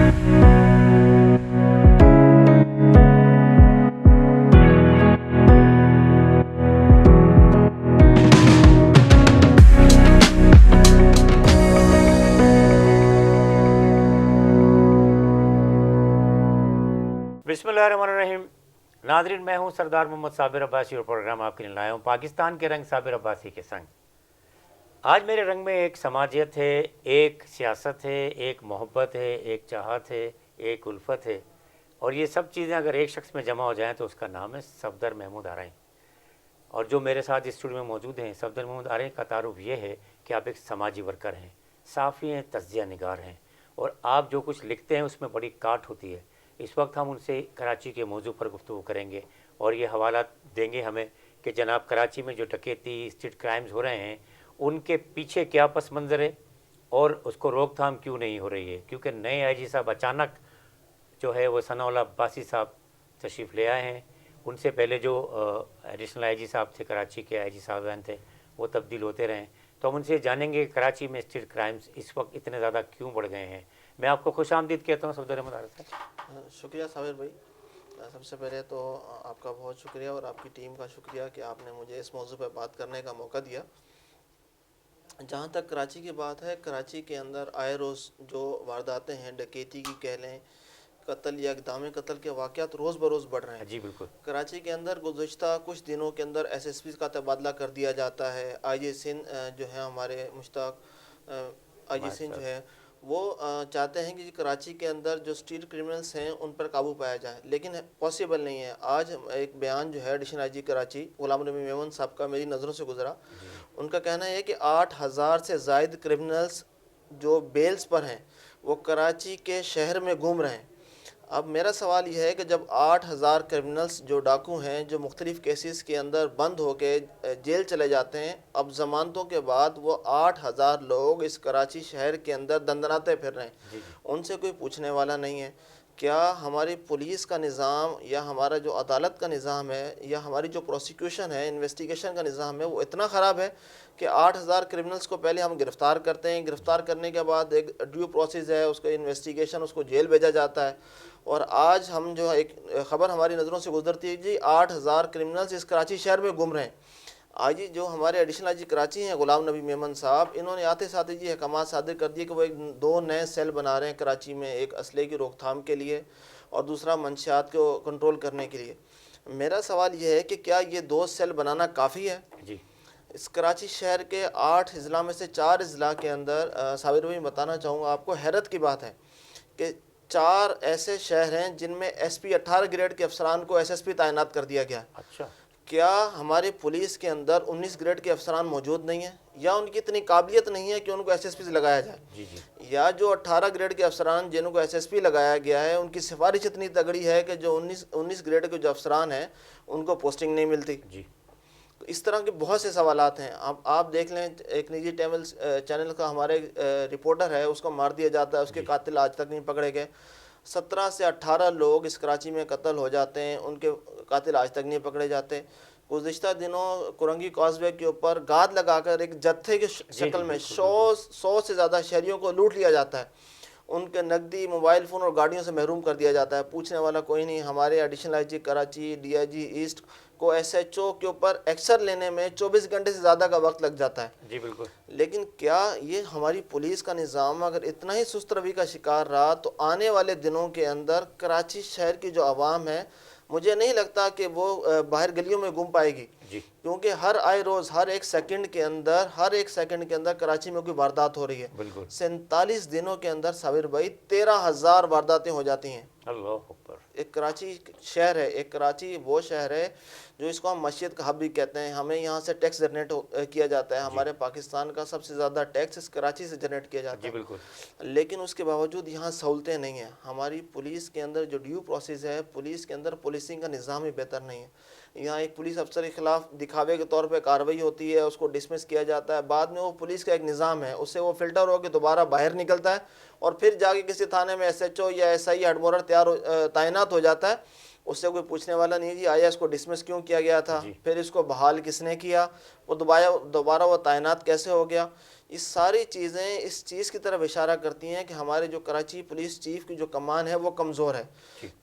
बिस्मिल्लाहिर्रहमानिर्रहीम। नाज़रीन, मैं हूं सरदार मोहम्मद साबिर अब्बासी और प्रोग्राम आपके लिए लाया हूं पाकिस्तान के रंग साबिर अब्बासी के संग। आज मेरे रंग में एक समाजियत है, एक सियासत है, एक मोहब्बत है, एक चाहत है, एक उल्फत है, और ये सब चीज़ें अगर एक शख्स में जमा हो जाएँ तो उसका नाम है सफदर महमूद आरई। और जो मेरे साथ इस स्टूडियो में मौजूद हैं, सफदर महमूद आरई का तारुफ ये है कि आप एक समाजी वर्कर हैं, साफ़ी हैं, तज़किया निगार हैं, और आप जो कुछ लिखते हैं उसमें बड़ी काट होती है। इस वक्त हम उनसे कराची के मौजू पर गुफ्तगू करेंगे और ये हवाला देंगे हमें कि जनाब कराची में जो डकैती, स्ट्रीट क्राइम्स हो रहे हैं उनके पीछे क्या पस मंज़र है और उसको रोकथाम क्यों नहीं हो रही है। क्योंकि नए आईजी साहब अचानक जो है वो सनाउल्लाह अब्बासी साहब तशरीफ़ ले आए हैं। उनसे पहले जो एडिशनल आईजी साहब थे, कराची के आईजी साहबान थे, वो तब्दील होते रहे। तो हम उनसे जानेंगे कि कराची में स्ट्रीट क्राइम्स इस वक्त इतने ज़्यादा क्यों बढ़ गए हैं। मैं आपको खुश आमदीद कहता हूँ सफदर अहमद आरई साहब। शुक्रिया साबिर भाई। सबसे पहले तो आपका बहुत शुक्रिया और आपकी टीम का शुक्रिया कि आपने मुझे इस मौजू पर बात करने का मौका दिया। जहाँ तक कराची की बात है, कराची के अंदर आए रोज़ जो वारदातें हैं, डकैती की कह लें, कत्ल या इक़दाम कत्ल के वाक़यात रोज़ बरोज़ बढ़ रहे हैं। जी बिल्कुल। कराची के अंदर गुज़श्ता कुछ दिनों के अंदर SSP का तबादला कर दिया जाता है। IG सिंध जो है हमारे मुश्ताक IG सिंध जो है वो चाहते हैं कि कराची के अंदर जो स्ट्रीट क्रिमिनल्स हैं उन पर काबू पाया जाए, लेकिन पॉसिबल नहीं है। आज एक बयान जो है एडिशनल IG कराची गुलाम नबी मेमन साहब का मेरी नज़रों से गुजरा। उनका कहना है कि 8000 से ज़ायद क्रिमिनल्स जो बेल्स पर हैं वो कराची के शहर में घूम रहे हैं। अब मेरा सवाल यह है कि जब 8000 क्रिमिनल्स जो डाकू हैं, जो मुख्तलिफ़ केसेस के अंदर बंद होके जेल चले जाते हैं, अब ज़मानतों के बाद वो 8000 लोग इस कराची शहर के अंदर दंदनाते फिर रहे हैं, उनसे कोई पूछने वाला नहीं है। क्या हमारी पुलिस का निज़ाम या हमारा जो अदालत का निज़ाम है या हमारी जो प्रोसिक्यूशन है, इन्वेस्टिगेशन का निज़ाम है, वो इतना ख़राब है कि 8000 क्रिमिनल्स को पहले हम गिरफ़्तार करते हैं, गिरफ़्तार करने के बाद एक ड्यू प्रोसेस है, उसका इन्वेस्टिगेशन, उसको जेल भेजा जाता है। और आज हम जो एक ख़बर हमारी नज़रों से गुजरती है जी 8000 क्रिमिनल्स इस कराची शहर में घूम रहे हैं। आज जो हमारे एडिशनल IG कराची हैं गुलाम नबी मेमन साहब, इन्होंने आते साथ जी अहकामात सादिर कर दिए कि वो एक 2 नए सेल बना रहे हैं कराची में, एक असले की रोकथाम के लिए और दूसरा मंशियात को कंट्रोल करने के लिए। मेरा सवाल ये है कि क्या ये 2 सेल बनाना काफ़ी है? जी। इस कराची शहर के 8 अजला में से 4 अजला के अंदर साबिर भाई बताना चाहूँगा आपको, हैरत की बात है कि 4 ऐसे शहर हैं जिनमें SP 18 ग्रेड के अफसरान को SSP तैनात कर दिया गया। अच्छा। क्या हमारी पुलिस के अंदर 19 ग्रेड के अफसरान मौजूद नहीं हैं, या उनकी इतनी काबिलियत नहीं है कि उनको SSP से लगाया जाए? जी जी। या जो 18 ग्रेड के अफसरान जिनको SSP लगाया गया है उनकी सिफारिश इतनी तगड़ी है कि जो 19 ग्रेड के जो अफसरान हैं उनको पोस्टिंग नहीं मिलती? जी। तो इस तरह के बहुत से सवालात हैं। अब आप देख लें, एक निजी चैनल का हमारे रिपोर्टर है, उसको मार दिया जाता है, उसके कातिल आज तक नहीं पकड़े गए। 17 से 18 लोग इस कराची में कत्ल हो जाते हैं, उनके कातिल आज तक नहीं पकड़े जाते। गुज़िश्ता दिनों कुरंगी कॉजवे के ऊपर गाद लगाकर एक जत्थे की शक्ल में 100 से ज़्यादा शहरियों को लूट लिया जाता है, उनके नकदी, मोबाइल फ़ोन और गाड़ियों से महरूम कर दिया जाता है। पूछने वाला कोई नहीं। हमारे additional IG Karachi, DIG east को SHO के ऊपर एक्शन लेने में 24 घंटे से ज़्यादा का वक्त लग जाता है। जी बिल्कुल। लेकिन क्या ये हमारी पुलिस का निज़ाम अगर इतना ही सुस्त रवि का शिकार रहा तो आने वाले दिनों के अंदर कराची शहर की जो आवाम है, मुझे नहीं लगता कि वो बाहर गलियों में घूम पाएगी। जी। क्योंकि हर आए रोज़, हर एक सेकंड के अंदर कराची में कोई वारदात हो रही है। बिल्कुल। 47 दिनों के अंदर साबिर भाई 13,000 वारदातें हो जाती हैं। अल्लाह अकबर। एक कराची शहर है, एक कराची वो शहर है जो इसको हम मस्जिद का हब भी कहते हैं। हमें यहाँ से टैक्स जनरेट किया जाता है, हमारे पाकिस्तान का सबसे ज़्यादा टैक्स इस कराची से जनरेट किया जाता है। बिल्कुल। लेकिन उसके बावजूद यहाँ सहूलतें नहीं हैं। हमारी पुलिस के अंदर जो ड्यू प्रोसेस है, पुलिस के अंदर पुलिसिंग का निज़ाम ही बेहतर नहीं है। यहाँ एक पुलिस अफसर के खिलाफ दिखावे के तौर पे कार्रवाई होती है, उसको डिसमिस किया जाता है, बाद में वो पुलिस का एक निज़ाम है, उससे वो फ़िल्टर होकर दोबारा बाहर निकलता है और फिर जाके किसी थाने में SHO या SI हेडमोरर तैनात हो जाता है। उससे कोई पूछने वाला नहीं जी आया इसको डिसमिस क्यों किया गया था, फिर इसको बहाल किसने किया, वो दोबारा वो तैनात कैसे हो गया। یہ ساری چیزیں اس چیز کی طرف اشارہ کرتی ہیں کہ ہمارے جو کراچی پولیس چیف کی جو کمان ہے وہ کمزور ہے.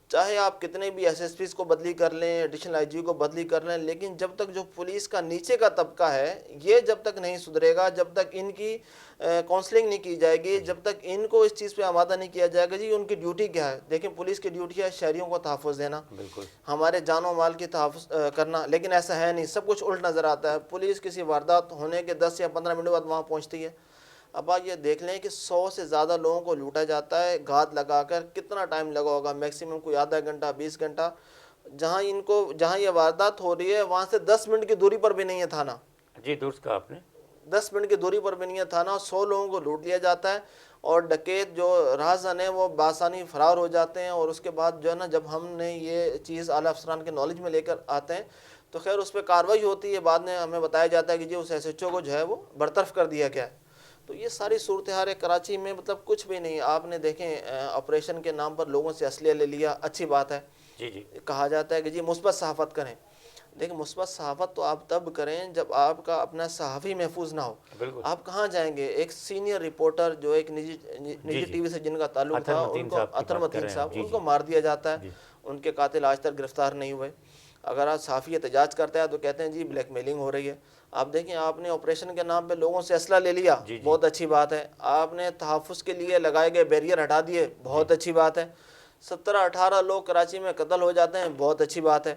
چاہے آپ کتنے بھی ایس ایس پیز کو بدلی کر لیں، ایڈیشنل آئی جی کو بدلی کر لیں، لیکن جب تک جو پولیس کا نیچے کا طبقہ ہے یہ جب تک نہیں سدھرے گا، جب تک ان کی کاؤنسلنگ نہیں کی جائے گی، جب تک ان کو اس چیز پہ آمادہ نہیں کیا جائے گا. جی ان کی ڈیوٹی کیا ہے؟ دیکھیں پولیس کی ڈیوٹی ہے شہریوں کو تحفظ دینا، ہمارے جان و مال کی تحفظ کرنا، لیکن ایسا ہے نہیں، سب کچھ الٹ نظر آتا ہے. پولیس کسی واردات ہونے کے 10 یا 15 منٹ بعد وہاں پہنچتی ہے. اب آپ یہ دیکھ لیں کہ 100 سے زیادہ لوگوں کو لوٹا جاتا ہے گھات لگا کر. کتنا ٹائم لگا ہوگا؟ میکسیمم کوئی آدھا گھنٹہ 20 گھنٹہ. جہاں یہ واردات ہو رہی ہے وہاں سے 10 منٹ کی دوری پر بھی نہیں ہے تھانہ. جی درست کہا آپ نے. 10 منٹ کی دوری پر بھی نہیں ہے تھانہ. 100 لوگوں کو لوٹ لیا جاتا ہے اور ڈکیت جو راہزن ہیں وہ بآسانی فرار ہو جاتے ہیں. اور اس کے بعد جو ہے نا جب ہم نے یہ چیز اعلیٰ افسران کے نالج میں لے کر آتے ہیں تو خیر اس پہ کارروائی ہوتی ہے. بعد میں ہمیں بتایا جاتا ہے کہ جی اس ایس ایچ او کو جو ہے وہ برطرف کر دیا گیا ہے. تو یہ ساری صورتحال کراچی میں مطلب کچھ بھی نہیں. آپ نے دیکھیں آپریشن کے نام پر لوگوں سے اسلحہ لے لیا، اچھی بات ہے. جی کہا جاتا ہے کہ جی مثبت صحافت کریں. دیکھیں مثبت صحافت تو آپ تب کریں جب آپ کا اپنا صحافی محفوظ نہ ہو. آپ کہاں جائیں گے؟ ایک سینئر رپورٹر جو ایک نجی ٹی وی سے جن کا تعلق تھا، ان کو اطہر متین صاحب، ان کو مار دیا جاتا ہے. ان کے قاتل آج تک گرفتار نہیں ہوئے. اگر آپ صحافی احتجاج کرتا ہے تو کہتے ہیں جی بلیک میلنگ ہو رہی ہے. آپ دیکھیں آپ نے آپریشن کے نام پہ لوگوں سے اسلحہ لے لیا، بہت اچھی بات ہے. آپ نے تحفظ کے لیے لگائے گئے بیریئر ہٹا دیے، بہت اچھی بات ہے. 17-18 لوگ کراچی میں قتل ہو جاتے ہیں، بہت اچھی بات ہے.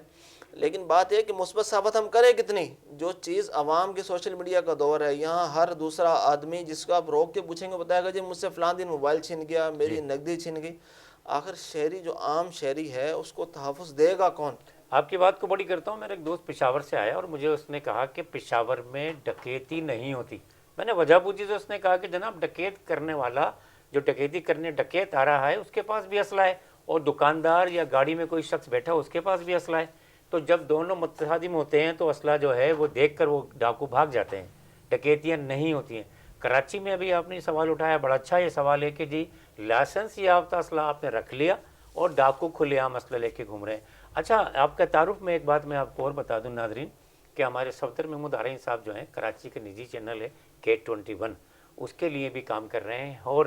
لیکن بات یہ کہ مثبت صحافت ہم کریں کتنی؟ جو چیز عوام کے سوشل میڈیا کا دور ہے، یہاں ہر دوسرا آدمی جس کو آپ روک کے پوچھیں گے بتائے گا جی مجھ سے فلاں دن موبائل چھن گیا، میری نقدی چھن گئی. آخر شہری جو عام شہری ہے اس کو تحفظ دے گا کون؟ آپ کی بات کو بڑی کرتا ہوں. میرا ایک دوست پشاور سے آیا اور مجھے اس نے کہا کہ پشاور میں ڈکیتی نہیں ہوتی. میں نے وجہ پوچھی تو اس نے کہا کہ جناب ڈکیت کرنے والا جو ڈکیتی کرنے ڈکیت آ رہا ہے اس کے پاس بھی اسلحہ ہے، اور دکاندار یا گاڑی میں کوئی شخص بیٹھا اس کے پاس بھی اسلحہ ہے. تو جب دونوں متصادم ہوتے ہیں تو اسلحہ جو ہے وہ دیکھ کر وہ ڈاکو بھاگ جاتے ہیں. ڈکیتیاں نہیں ہوتی ہیں. کراچی میں ابھی آپ نے سوال اٹھایا، بڑا اچھا یہ سوال ہے کہ جی لائسنس یافتہ اسلحہ آپ نے رکھ لیا اور ڈاکو کھلے عام اسلحہ لے کے گھوم رہے ہیں. اچھا آپ کا تعارف میں ایک بات میں آپ کو اور بتا دوں ناظرین کہ ہمارے صفدر محمود آرین صاحب جو ہیں کراچی کے نجی چینل ہے K21، اس کے لیے بھی کام کر رہے ہیں. اور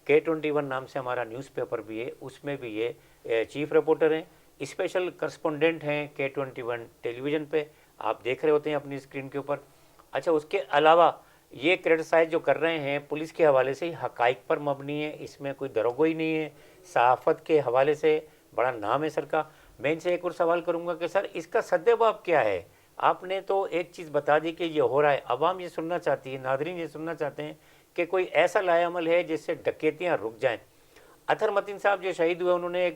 K21 نام سے ہمارا نیوز پیپر بھی ہے، اس میں بھی یہ چیف رپورٹر ہیں، اسپیشل کرسپونڈنٹ ہیں K21 ٹیلی ویژن پہ. آپ دیکھ رہے ہوتے ہیں اپنی اسکرین کے اوپر. اچھا اس کے علاوہ یہ کرٹیسائز جو کر رہے ہیں پولیس کے حوالے سے حقائق پر مبنی ہے، اس میں کوئی دروغگوئی نہیں ہے. صحافت کے حوالے سے بڑا نام ہے سر کا. میں ان سے ایک اور سوال کروں گا کہ سر اس کا سدباب کیا ہے؟ آپ نے تو ایک چیز بتا دی کہ یہ ہو رہا ہے، عوام یہ سننا چاہتی ہے، ناظرین یہ سننا چاہتے ہیں کہ کوئی ایسا لائے عمل ہے جس سے ڈکیتیاں رک جائیں. اطہر متین صاحب جو شہید ہوئے انہوں نے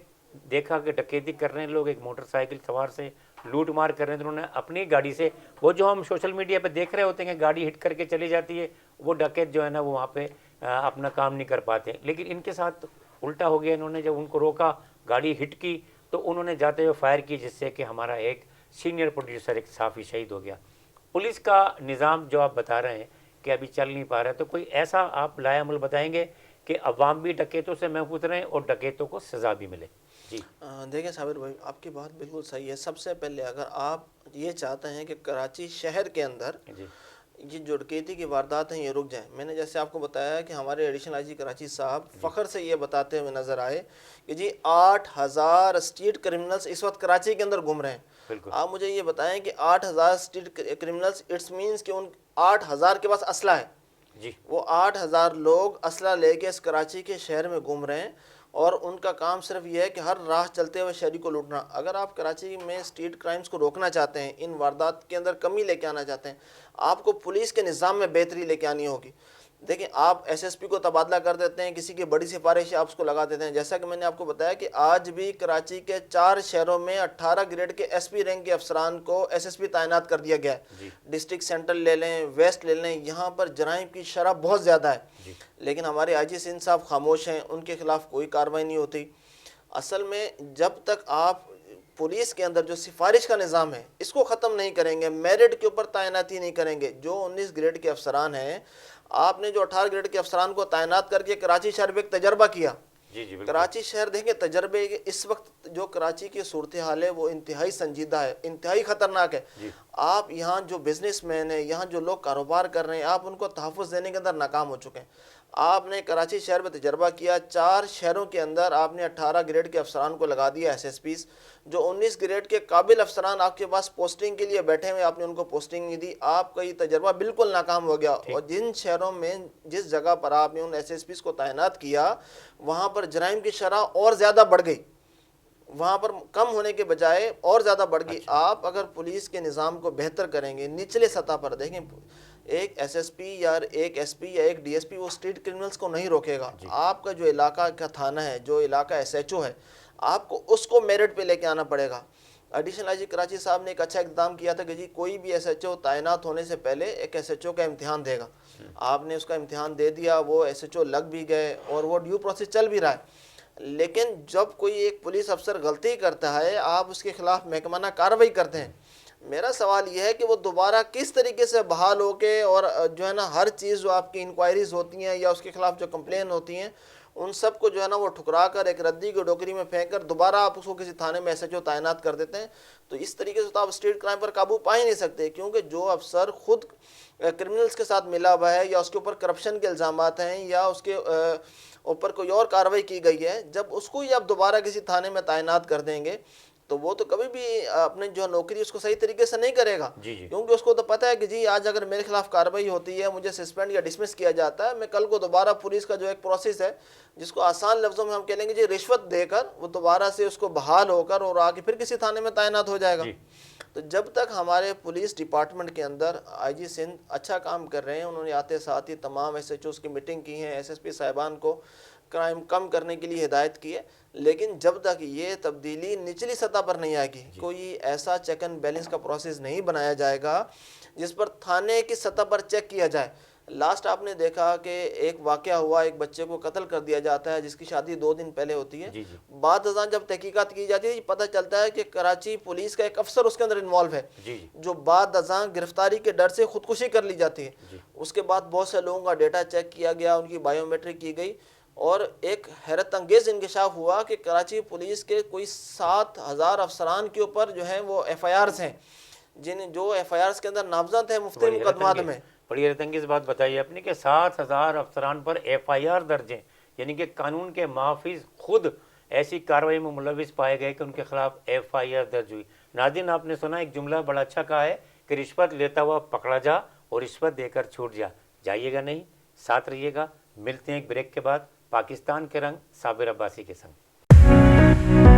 دیکھا کہ ڈکیتی کر رہے ہیں لوگ، ایک موٹر سائیکل سوار سے لوٹ مار کر رہے ہیں، تو انہوں نے اپنی گاڑی سے وہ جو ہم سوشل میڈیا پہ دیکھ رہے ہوتے ہیں کہ گاڑی ہٹ کر کے چلی جاتی ہے، وہ ڈکیت جو ہے نا وہ وہاں پہ اپنا کام نہیں کر پاتے. لیکن ان کے ساتھ الٹا ہو گیا. انہوں نے جب ان کو روکا، گاڑی ہٹ کی تو انہوں نے جاتے ہوئے فائر کی، جس سے کہ ہمارا ایک سینئر پروڈیوسر ایک صحافی شہید ہو گیا. پولیس کا نظام جو آپ بتا رہے ہیں کہ ابھی چل نہیں پا رہا ہے، تو کوئی ایسا آپ لائے عمل بتائیں گے کہ عوام بھی ڈکیتوں سے محفوظ رہیں اور ڈکیتوں کو سزا بھی ملے؟ جی دیکھیں صابر بھائی آپ کی بات بالکل صحیح ہے. سب سے پہلے اگر آپ یہ چاہتے ہیں کہ کراچی شہر کے اندر یہ جو ڈکیتی کی واردات ہیں یہ رک جائیں، میں نے جیسے آپ کو بتایا کہ ہمارے ایڈیشنل آئی جی کراچی صاحب فخر سے یہ بتاتے ہوئے نظر آئے کہ جی 8000 اسٹریٹ کرمنلز اس وقت کراچی کے اندر گھوم رہے ہیں. آپ مجھے یہ بتائیں کہ 8000 اسٹریٹ کرمنلز اٹس مینس کہ ان 8000 کے پاس اسلحہ ہے. وہ 8000 لوگ اسلحہ لے کے اس کراچی کے شہر میں گھوم رہے ہیں اور ان کا کام صرف یہ ہے کہ ہر راہ چلتے ہوئے شہری کو لوٹنا. اگر آپ کراچی میں اسٹریٹ کرائمز کو روکنا چاہتے ہیں، ان واردات کے اندر کمی لے کے آنا چاہتے ہیں، آپ کو پولیس کے نظام میں بہتری لے کے آنی ہوگی. دیکھیں آپ ایس ایس پی کو تبادلہ کر دیتے ہیں، کسی کی بڑی سفارش آپ اس کو لگا دیتے ہیں. جیسا کہ میں نے آپ کو بتایا کہ آج بھی کراچی کے 4 شہروں میں 18 گریڈ کے ایس پی رینک کے افسران کو ایس ایس پی تعینات کر دیا گیا ہے. ڈسٹرکٹ سینٹرل لے لیں، ویسٹ لے لیں، یہاں پر جرائم کی شرح بہت زیادہ ہے. لیکن ہمارے آئی جی سندھ صاحب خاموش ہیں، ان کے خلاف کوئی کارروائی نہیں ہوتی. اصل میں جب تک آپ پولیس کے اندر جو سفارش کا نظام ہے اس کو ختم نہیں کریں گے، میرٹ کے اوپر تعیناتی نہیں کریں گے. جو 19 گریڈ کے افسران ہیں، آپ نے جو 18 گریڈ کے افسران کو تعینات کر کے کراچی شہر میں ایک تجربہ کیا जी जी बिल्कुल। कराची शहर देखें तजर्बे के इस वक्त जो कराची की सूरत हाल है वो इंतहाई संजीदा है, इंतहाई ख़तरनाक है। जी आप यहाँ जो बिजनेसमैन है, यहाँ जो लोग कारोबार कर रहे हैं, आप उनको तहफ़्फ़ुज़ देने के अंदर नाकाम हो चुके हैं। आपने कराची शहर में तजर्बा किया, 4 शहरों के अंदर आपने 18 ग्रेड के अफसरान को लगा दिया SSPs, जो 19 ग्रेड के काबिल अफसरान आपके पास पोस्टिंग के लिए बैठे हुए, आपने उनको पोस्टिंग नहीं दी। आपका ये तजर्बा बिल्कुल नाकाम हो गया। और जिन शहरों में जिस जगह पर आपने उन SSPs को तैनात किया, वहाँ पर जराइम की शरह और ज़्यादा बढ़ गई, वहाँ पर कम होने के बजाय और ज़्यादा बढ़ गई। आप अगर पुलिस के निज़ाम को बेहतर करेंगे निचले सतह पर, देखें एक SSP या एक SP या एक DSP वो स्ट्रीट क्रिमिनल्स को नहीं रोकेगा। आपका जो इलाका का थाना है, जो इलाका SHO है, आपको उसको मेरिट पे लेके आना पड़ेगा। एडिशनल IG कराची साहब ने एक अच्छा इक़दाम किया था कि जी कोई भी SHO तैनात होने से पहले एक SHO का इम्तिहान देगा। आपने उसका इम्तिहान दे दिया, वो SHO लग भी गए और वो ड्यू प्रोसेस चल भी रहा है। लेकिन जब कोई एक पुलिस अफसर गलती करता है, आप उसके खिलाफ महकमाना कार्रवाई करते हैं। मेरा सवाल यह है कि वो दोबारा किस तरीके से बहाल होके, और जो है ना हर चीज़ जो आपकी इंक्वायरीज़ होती हैं या उसके खिलाफ जो कंप्लेन होती हैं, उन सब को जो है ना वो ठुकरा कर एक रद्दी की डोकरी में फेंक कर दोबारा आप उसको किसी थाने में SHO तैनात कर देते हैं। तो इस तरीके से तो आप स्ट्रीट क्राइम पर काबू पा ही नहीं सकते, क्योंकि जो अफसर खुद क्रिमिनल्स के साथ मिला हुआ है या उसके ऊपर करप्शन के इल्ज़ामात हैं या उसके ऊपर कोई और कार्रवाई की गई है, जब उसको ही आप दोबारा किसी थाने में तैनात कर देंगे तो वो तो कभी भी अपने जो नौकरी उसको सही तरीके से नहीं करेगा। क्योंकि उसको तो पता है कि जी आज अगर मेरे खिलाफ कार्रवाई होती है, मुझे सस्पेंड या डिसमिस किया जाता है, मैं कल को दोबारा पुलिस का जो एक प्रोसेस है, जिसको आसान लफ्ज़ों में हम कह लेंगे जी रिश्वत देकर, वो दोबारा से उसको बहाल होकर और आगे फिर किसी थाने में तैनात हो जाएगा। तो जब तक हमारे पुलिस डिपार्टमेंट के अंदर IG सिंध अच्छा काम कर रहे हैं, उन्होंने आते साथ ही तमाम SHOs की मीटिंग की है, SSP साहिबान को क्राइम कम करने के लिए हिदायत की है, लेकिन जब तक ये तब्दीली निचली सतह पर नहीं आएगी, कोई ऐसा चेक एंड बैलेंस का प्रोसेस नहीं बनाया जाएगा जिस पर थाने की सतह पर चेक किया जाए। लास्ट आपने देखा कि एक वाक़या हुआ, एक बच्चे को कत्ल कर दिया जाता है जिसकी शादी 2 दिन पहले होती है। बाद अज़ां जब तहकीकात की जाती है, पता चलता है कि कराची पुलिस का एक अफसर उसके अंदर इन्वॉल्व है, जो बाद अज़ां गिरफ्तारी के डर से खुदकुशी कर ली जाती है। उसके बाद बहुत से लोगों का डेटा चेक किया गया, उनकी बायोमेट्रिक की गई, और एक हैरत अंगेज इंकशाफ हुआ कि कराची पुलिस के कोई 7000 अफसरान के ऊपर जो है वो FIRs हैं, जो FIRs के अंदर नामजद है मुफ्ती मुकदमात में। बड़ी हैरत अंगेज बात बताई आपने कि 7000 अफसरान पर FIR दर्ज हैं, यानी कि कानून के मुहाफिज खुद ऐसी कार्रवाई में मुलविस पाए गए कि उनके खिलाफ FIR दर्ज हुई। नाज़रीन, आपने सुना एक जुमला बड़ा अच्छा कहा है कि रिश्वत लेता हुआ पकड़ा जा और रिश्वत देकर छूट जा। जाइएगा नहीं, साथ रहिएगा। मिलते हैं एक ब्रेक के बाद पाकिस्तान के रंग साबिर अब्बासी के संग।